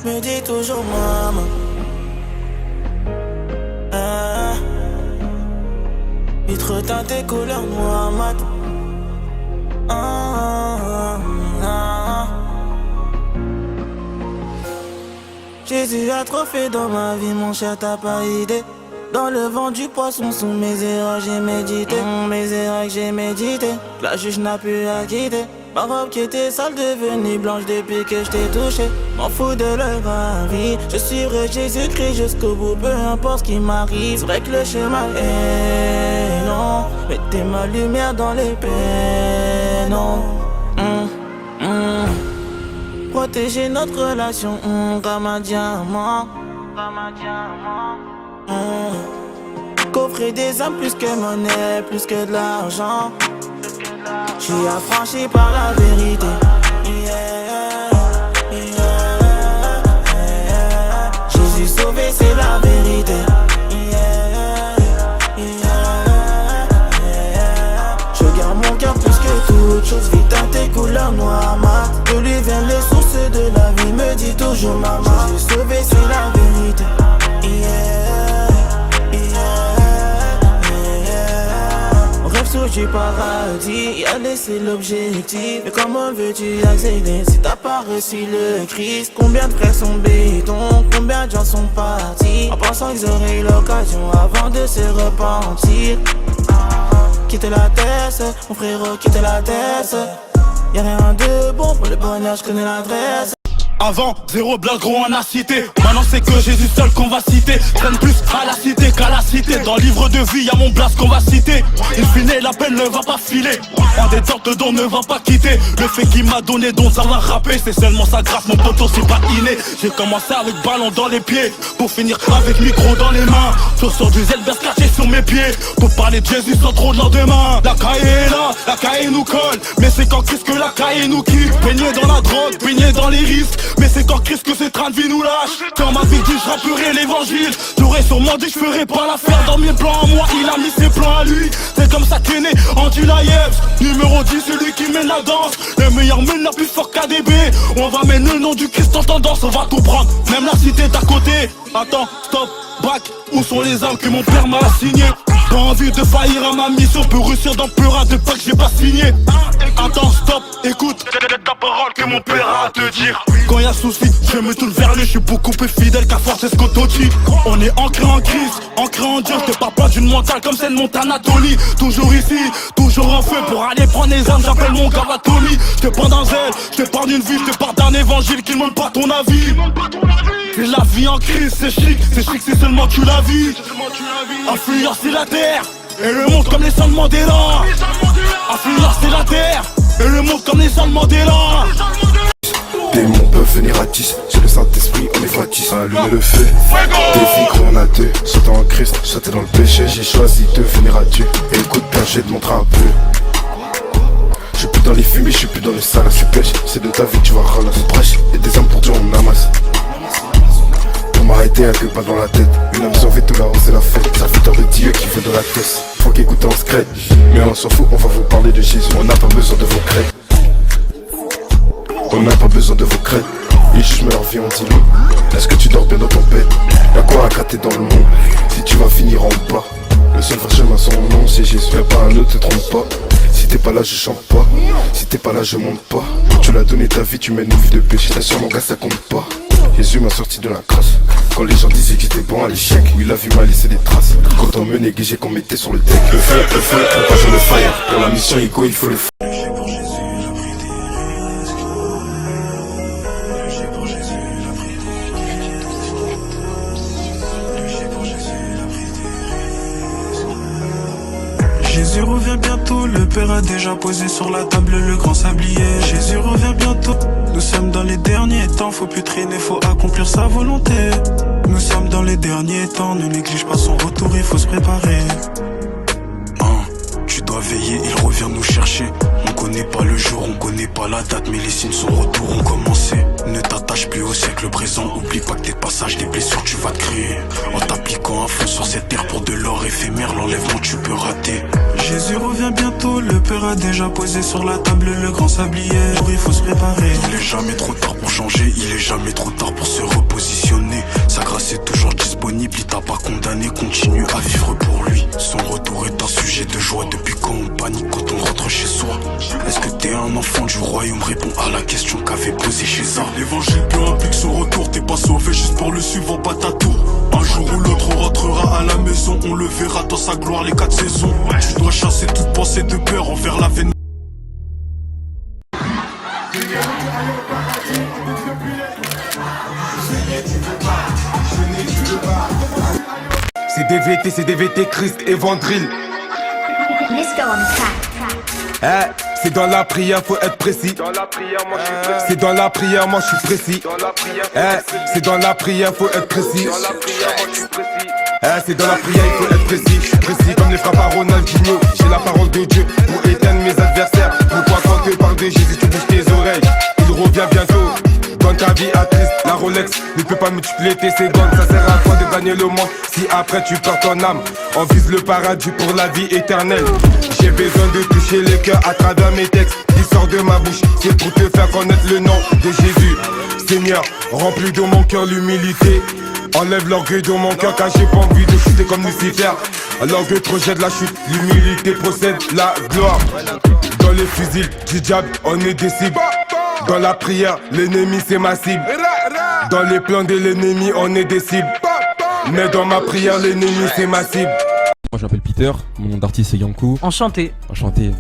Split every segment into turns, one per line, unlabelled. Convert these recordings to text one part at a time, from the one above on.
Me dis toujours maman. Vitre teintée couleur noir mat. Jésus a trop fait dans ma vie, mon cher, t'as pas idée. Dans le vent du poisson, sous mes erreurs j'ai médité. Mes erreurs que j'ai médité, la juge n'a pu acquitter. Ma robe qui était sale devenue blanche depuis que je t'ai touché. M'en fous de leur avis, je suivrai Jésus-Christ jusqu'au bout, peu importe ce qui m'arrive. C'est vrai que le chemin est long, mettez ma lumière dans les peines, non. Protéger notre relation comme un diamant. Coffrer des âmes plus que monnaie, plus que de l'argent. J'suis affranchi par la vérité. Jésus sauvé, c'est la vérité. Je garde mon cœur plus que toute chose. Vie teintée couleur noire mat. De lui viennent les sources de la vie. Me dit toujours maman. Jésus sauvé, c'est la vérité. Du paradis, y aller c'est l'objectif. Mais comment veux-tu accéder si t'as pas reçu le Christ? Combien de frères sont béton, combien de gens sont partis en pensant qu'ils auraient l'occasion avant de se repentir. Quitter la tête, mon frérot, quitter la tête. Y'a rien de bon pour le bonheur, je connais l'adresse.
Avant, zéro blague gros on a cité. Maintenant c'est que Jésus seul qu'on va citer. Traîne plus à la cité qu'à la cité. Dans le livre de vie y'a mon blast qu'on va citer. Il finit l'appel ne va pas filer. En détente le don ne va pas quitter. Le fait qu'il m'a donné don ça va rapper. C'est seulement sa grâce mon poteau c'est pas inné. J'ai commencé avec ballon dans les pieds, pour finir avec micro dans les mains. Chaussures du Zelda scratché sur mes pieds. Pour parler de Jésus sans trop de lendemain. La caille est là, la caille nous colle. Mais c'est quand Christ que la caille nous quitte. Baigné dans la drogue, baigné dans les risques. Mais c'est quand Christ que ces trains de vie nous lâchent. Quand ma vie dit je rapperai l'évangile. J'aurais sûrement dit je ferais pas l'affaire. Dans mes plans à moi il a mis ses plans à lui. C'est comme ça qu'est né Andy Laïev. Numéro 10 celui qui mène la danse. Le meilleur meneur plus fort qu'ADB. On va mettre le nom du Christ en tendance. On va tout prendre, même la cité d'à côté. Attends, stop, back. Où sont les âmes que mon père m'a signé? Pas envie de faillir à ma mission. Peux réussir dans peur de pas que j'ai pas signé. Attends, stop, écoute. C'est ta parole que mon père a à te dire. Quand y'a souci, je me tourne vers lui. Je suis beaucoup plus fidèle qu'à Francesco Totti. On est ancré en crise, ancré en Dieu. Je te parle pas d'une mentale comme celle de Montanatoli. Toujours ici, toujours en feu. Pour aller prendre les armes, j'appelle mon Gavatoli. Je te parle d'un zèle, je te parle d'une vie. Je te parle d'un évangile qui ne demande pas ton avis. Et la vie en crise, c'est chic c'est seulement tu la vis. Influencer la terre et le monde comme les sons de Mandela. Influencer la terre et le monde comme les sons de Mandela.
Démons peuvent venir à 10, j'ai le Saint-Esprit, on est factice. Allumez le feu, des vies qu'on a deux. Sautant en Christ, sauter dans le péché. J'ai choisi de venir à Dieu. Et écoute bien, je vais te montrer un peu. Je suis plus dans les fumées, je suis plus dans le sale. Je suis pêche, c'est de ta vie que tu vas ralasser. On prêche, et des âmes pour Dieu on amasse. Pour m'arrêter un peu pas dans la tête. Une âme sauvée, tout là-haut c'est la fête. Serviteur de Dieu qui veut de la caisse. Faut qu'écouter en secret, mais on s'en fout, on va vous parler de Jésus. On n'a pas besoin de vos crêtes. On n'a pas besoin de vos crêtes. Les juges me leur vie on dit non. Est-ce que tu dors bien dans ton bed? Y'a quoi à gratter dans le monde si tu vas finir en bas? Le seul vrai chemin son nom c'est Jésus. Y'a pas un autre, te trompe pas. Si t'es pas là je chante pas. Si t'es pas là je monte pas. Tu l'as donné ta vie, tu mènes une vie de péché. T'assures mon gars ça compte pas. Jésus m'a sorti de la crasse. Quand les gens disaient que j'étais bon à l'échec, oui la vie m'a laissé des traces. Quand on me négligeait qu'on mettait sur le deck. Le feu, on passe le fire. Pour la mission Ego il faut le faire.
Jésus revient bientôt, le Père a déjà posé sur la table le grand sablier. Jésus revient bientôt, nous sommes dans les derniers temps, faut plus traîner, faut accomplir sa volonté. Nous sommes dans les derniers temps, ne néglige pas son retour, il faut se préparer. Tu dois doit veiller, il revient nous chercher. On connaît pas le jour, on connaît pas la date, mais les signes son retour ont commencé. Ne t'attache plus au siècle présent, oublie pas que tes passages, des blessures tu vas te créer. En t'appliquant un feu sur cette terre pour de l'or éphémère, l'enlèvement tu peux rater. Jésus revient bientôt, le Père a déjà posé sur la table le grand sablier. Il faut se préparer. Il est jamais trop tard pour changer, il est jamais trop tard pour se repositionner. Sa grâce est toujours disponible, il t'a pas condamné, continue à vivre pour lui. Son retour est un sujet de joie, depuis quand on panique quand on rentre chez soi. Est-ce que t'es un enfant du royaume? Réponds à la question qu'avait posée César. L'évangile peu implique son retour, t'es pas sauvé juste pour le suivant, pas ta tour. Un jour ou l'autre on rentrera à la maison, on le verra dans sa gloire les 4 saisons. Tu dois chasser toute pensée de peur envers l'avènement.
C'est DVT, Christ et Vandril. C'est dans la prière, faut être précis. C'est dans la prière, moi je suis précis. C'est dans la prière, faut être précis. C'est dans la prière, il faut être précis. Précis comme les frappes à Ronaldinho. J'ai la parole de Dieu pour éteindre mes adversaires. Pourquoi quand tu parles de Jésus, tu bouges tes oreilles? Il revient bientôt. Dans ta vie attriste, la Rolex ne peut pas multiplier tes secondes. Ça sert à quoi de gagner le monde si après tu perds ton âme? On vise le paradis pour la vie éternelle. J'ai besoin de toucher les cœurs à travers mes textes qui sortent de ma bouche. C'est pour te faire connaître le nom de Jésus. Seigneur, remplis de mon cœur l'humilité. Enlève l'orgueil de mon cœur car j'ai pas envie de chuter comme Lucifer. L'orgueil projette la chute, l'humilité procède la gloire. Dans les fusils du diable, on est des cibles. Dans la prière, l'ennemi c'est ma cible. Dans les plans de l'ennemi, on est des cibles. Mais dans ma prière, l'ennemi c'est ma cible.
Moi je m'appelle Peter, mon nom d'artiste c'est Yankou.
Enchanté.
Enchanté.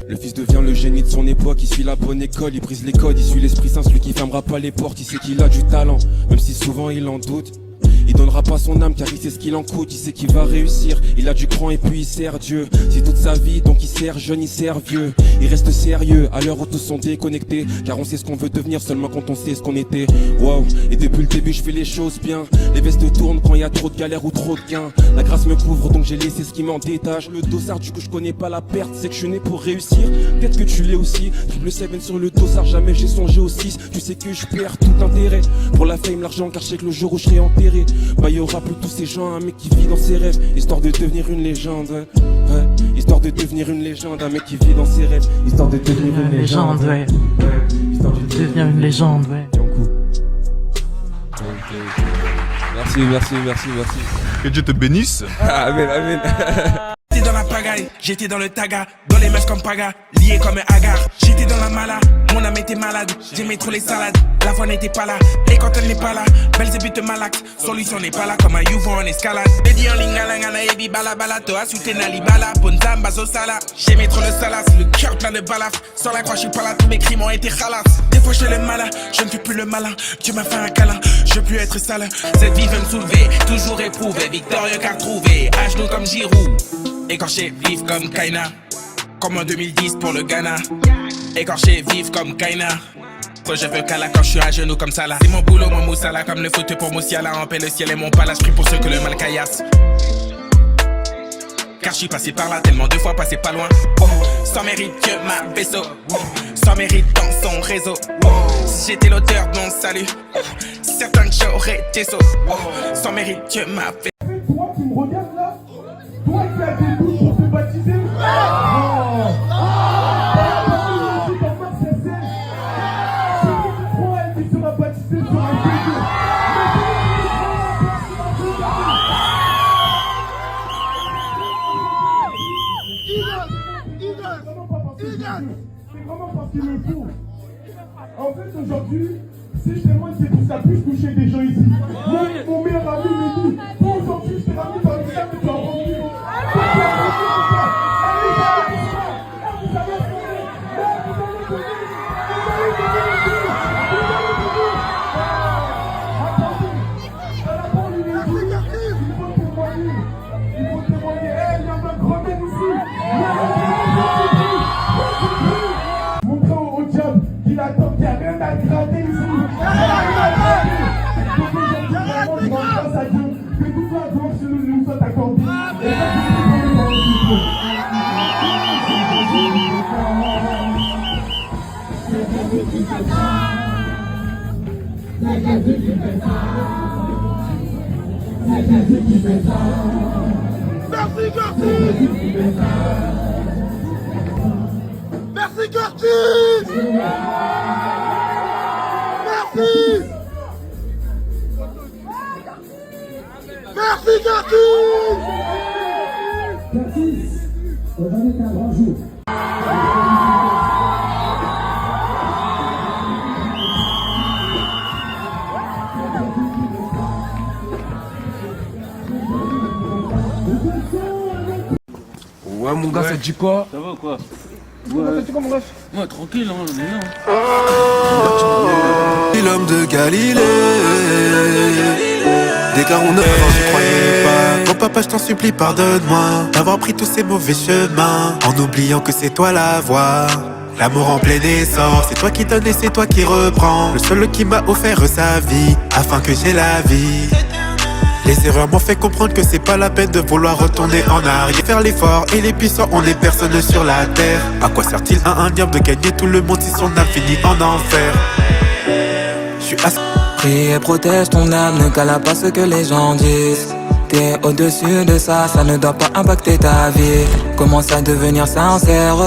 Le fils devient le génie de son époque, il suit la bonne école, il brise les codes, il suit l'Esprit Saint, celui qui fermera pas les portes, il sait qu'il a du talent, même si souvent il en doute. Il donnera pas son âme car il sait ce qu'il en coûte, il sait qu'il va réussir, il a du cran et puis il sert Dieu. C'est toute sa vie donc il sert jeune, il sert vieux. Il reste sérieux à l'heure où tous sont déconnectés, car on sait ce qu'on veut devenir seulement quand on sait ce qu'on était. Wow, et depuis le début je fais les choses bien. Les vestes tournent quand il y a trop de galères ou trop de gains. La grâce me couvre donc j'ai laissé ce qui m'en détache. Le dossard du coup je connais pas la perte, c'est que je suis né pour réussir. Peut-être que tu l'es aussi, triple 7 sur le dossard, jamais j'ai songé au 6. Tu sais que je perds tout intérêt pour la fame, l'argent, car je sais que le jour où je serai enterré, bah y'aura plus tous ces gens, un mec qui vit dans ses rêves, histoire de devenir une légende, ouais. Histoire de devenir une légende, un mec qui vit dans ses rêves, histoire de devenir une légende,
ouais.
Histoire de
Devenir une légende, ouais.
Yankou. Merci.
Que Dieu te bénisse.
Amen.
J'étais dans la pagaille, j'étais dans le taga, dans les messes comme paga, lié comme un agar. J'étais dans la mala, mon âme était malade, j'aimais trop les salades, la voix n'était pas là, et quand elle n'est pas là, Belzébuth te malaxe, solution n'est pas là comme un youvo en escalade. Bédi en lingala, ebi bala bala, toa soutenali bala, ponta mbazo sala. J'aimais trop le salas, le cœur plein de balafres, sans la croix je suis pas là, tous mes crimes ont été khalas. Des fois je le malin, je ne suis plus le malin, Dieu m'a fait un câlin, je veux plus être sale. Cette vie veut me soulever, toujours éprouvé, victorieux car trouvé, à genoux comme Giroud. Écorché, vif comme Kaina, comme en 2010 pour le Ghana. Écorché, vif comme Kaina, quand je veux Kala quand je suis à genoux comme ça là. C'est mon boulot, mon moussala, comme le foot pour Moussiala. En paix le ciel et mon palace, prie pour ceux que le mal caillasse. Car je suis passé par là, tellement de fois passé pas loin. Sans mérite que ma vaisseau, sans mérite dans son réseau. Si j'étais l'auteur de mon salut, certains que j'aurais été saut. Sans mérite que ma vaisseau.
Toi qui me regardes là, toi qui as des doutes pour te baptiser. C'est vraiment parce qu'il le faut. En fait, aujourd'hui, si je témoigne, c'est pour que ça puisse toucher des gens ici. Mon meilleur ami me dit, toi aujourd'hui, je t'ai ramené dans les cercles, tu as rendu. Il attend qu'il n'y a rien à gratter ici. Donc aujourd'hui, vraiment, je rends grâce à Dieu que toute la gloire nous soit accordée. Et ça, c'est Merci Curtis. Merci Curtis. Merci. Merci Curtis.
Curtis, aujourd'hui est un grand jour.
Ouais, mon gars, ça te dit quoi?
Ça va quoi?
Ça te dit quoi, mon ref?
Ouais, tranquille, hein, on est là.
L'homme de Galilée. Déclarons notre j'y croyais pas. Bon papa, je t'en supplie, pardonne-moi d'avoir pris tous ces mauvais chemins, en oubliant que c'est toi la voie. L'amour en plein essor, c'est toi qui donne et c'est toi qui reprends. Le seul qui m'a offert sa vie, afin que j'ai la vie. Les erreurs m'ont fait comprendre que c'est pas la peine de vouloir retourner en arrière. Faire l'effort et les puissants, on est personne sur la terre. À quoi sert-il à un diable de gagner tout le monde si son âme finit en enfer? Je suis assis.
Prie et protège ton âme, ne cala pas ce que les gens disent. T'es au-dessus de ça, ça ne doit pas impacter ta vie. Commence à devenir sincère,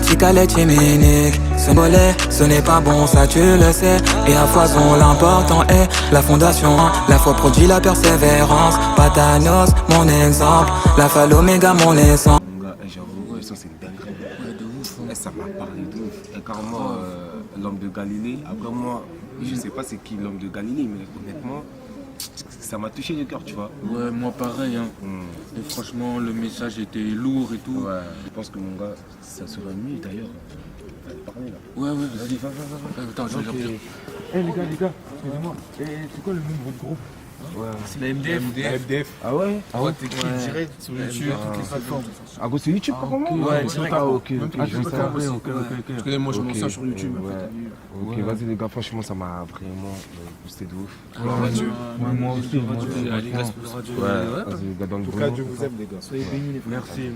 Chicale chiminique. Ce volet, ce n'est pas bon, ça tu le sais. Et à foison, l'important est la fondation. La foi produit la persévérance. Patanos, mon exemple. La fa l'oméga, mon essence.
Mon gars, j'avoue, ça c'est une dinguerie. Ouais, de ouf. Ça m'a parlé de ouf. Et carrément, l'homme de Galilée. Après, moi, je sais pas c'est qui l'homme de Galilée, mais honnêtement, ça m'a touché le cœur, tu vois.
Ouais, moi pareil, hein. Et franchement, le message était lourd et tout.
Ouais, je pense que mon gars, ça serait mieux d'ailleurs. Parler là.
Ouais,
Vas-y, va.
Attends, je vais leur dire.
Eh les gars, excusez-moi. C'est quoi le nom de votre groupe?
Ouais.
C'est la MDF.
La MDF.
Ah ouais?
Ah ouais, t'écris direct sur YouTube, toutes les plateformes.
Ah bon, c'est YouTube carrément?
Ouais, direct.
Ah ok,
Ah, je sais après,
ok.
Parce que moi je m'en sers sur YouTube.
Ok, vas-y les gars, franchement ça m'a vraiment boosté de ouf.
Moi aussi.
Allez, reste pour le radio.
Ouais, vas-y les gars dans le
En tout
boulot.
cas, Dieu vous aime les gars. Soyez bénis les frères.
Merci.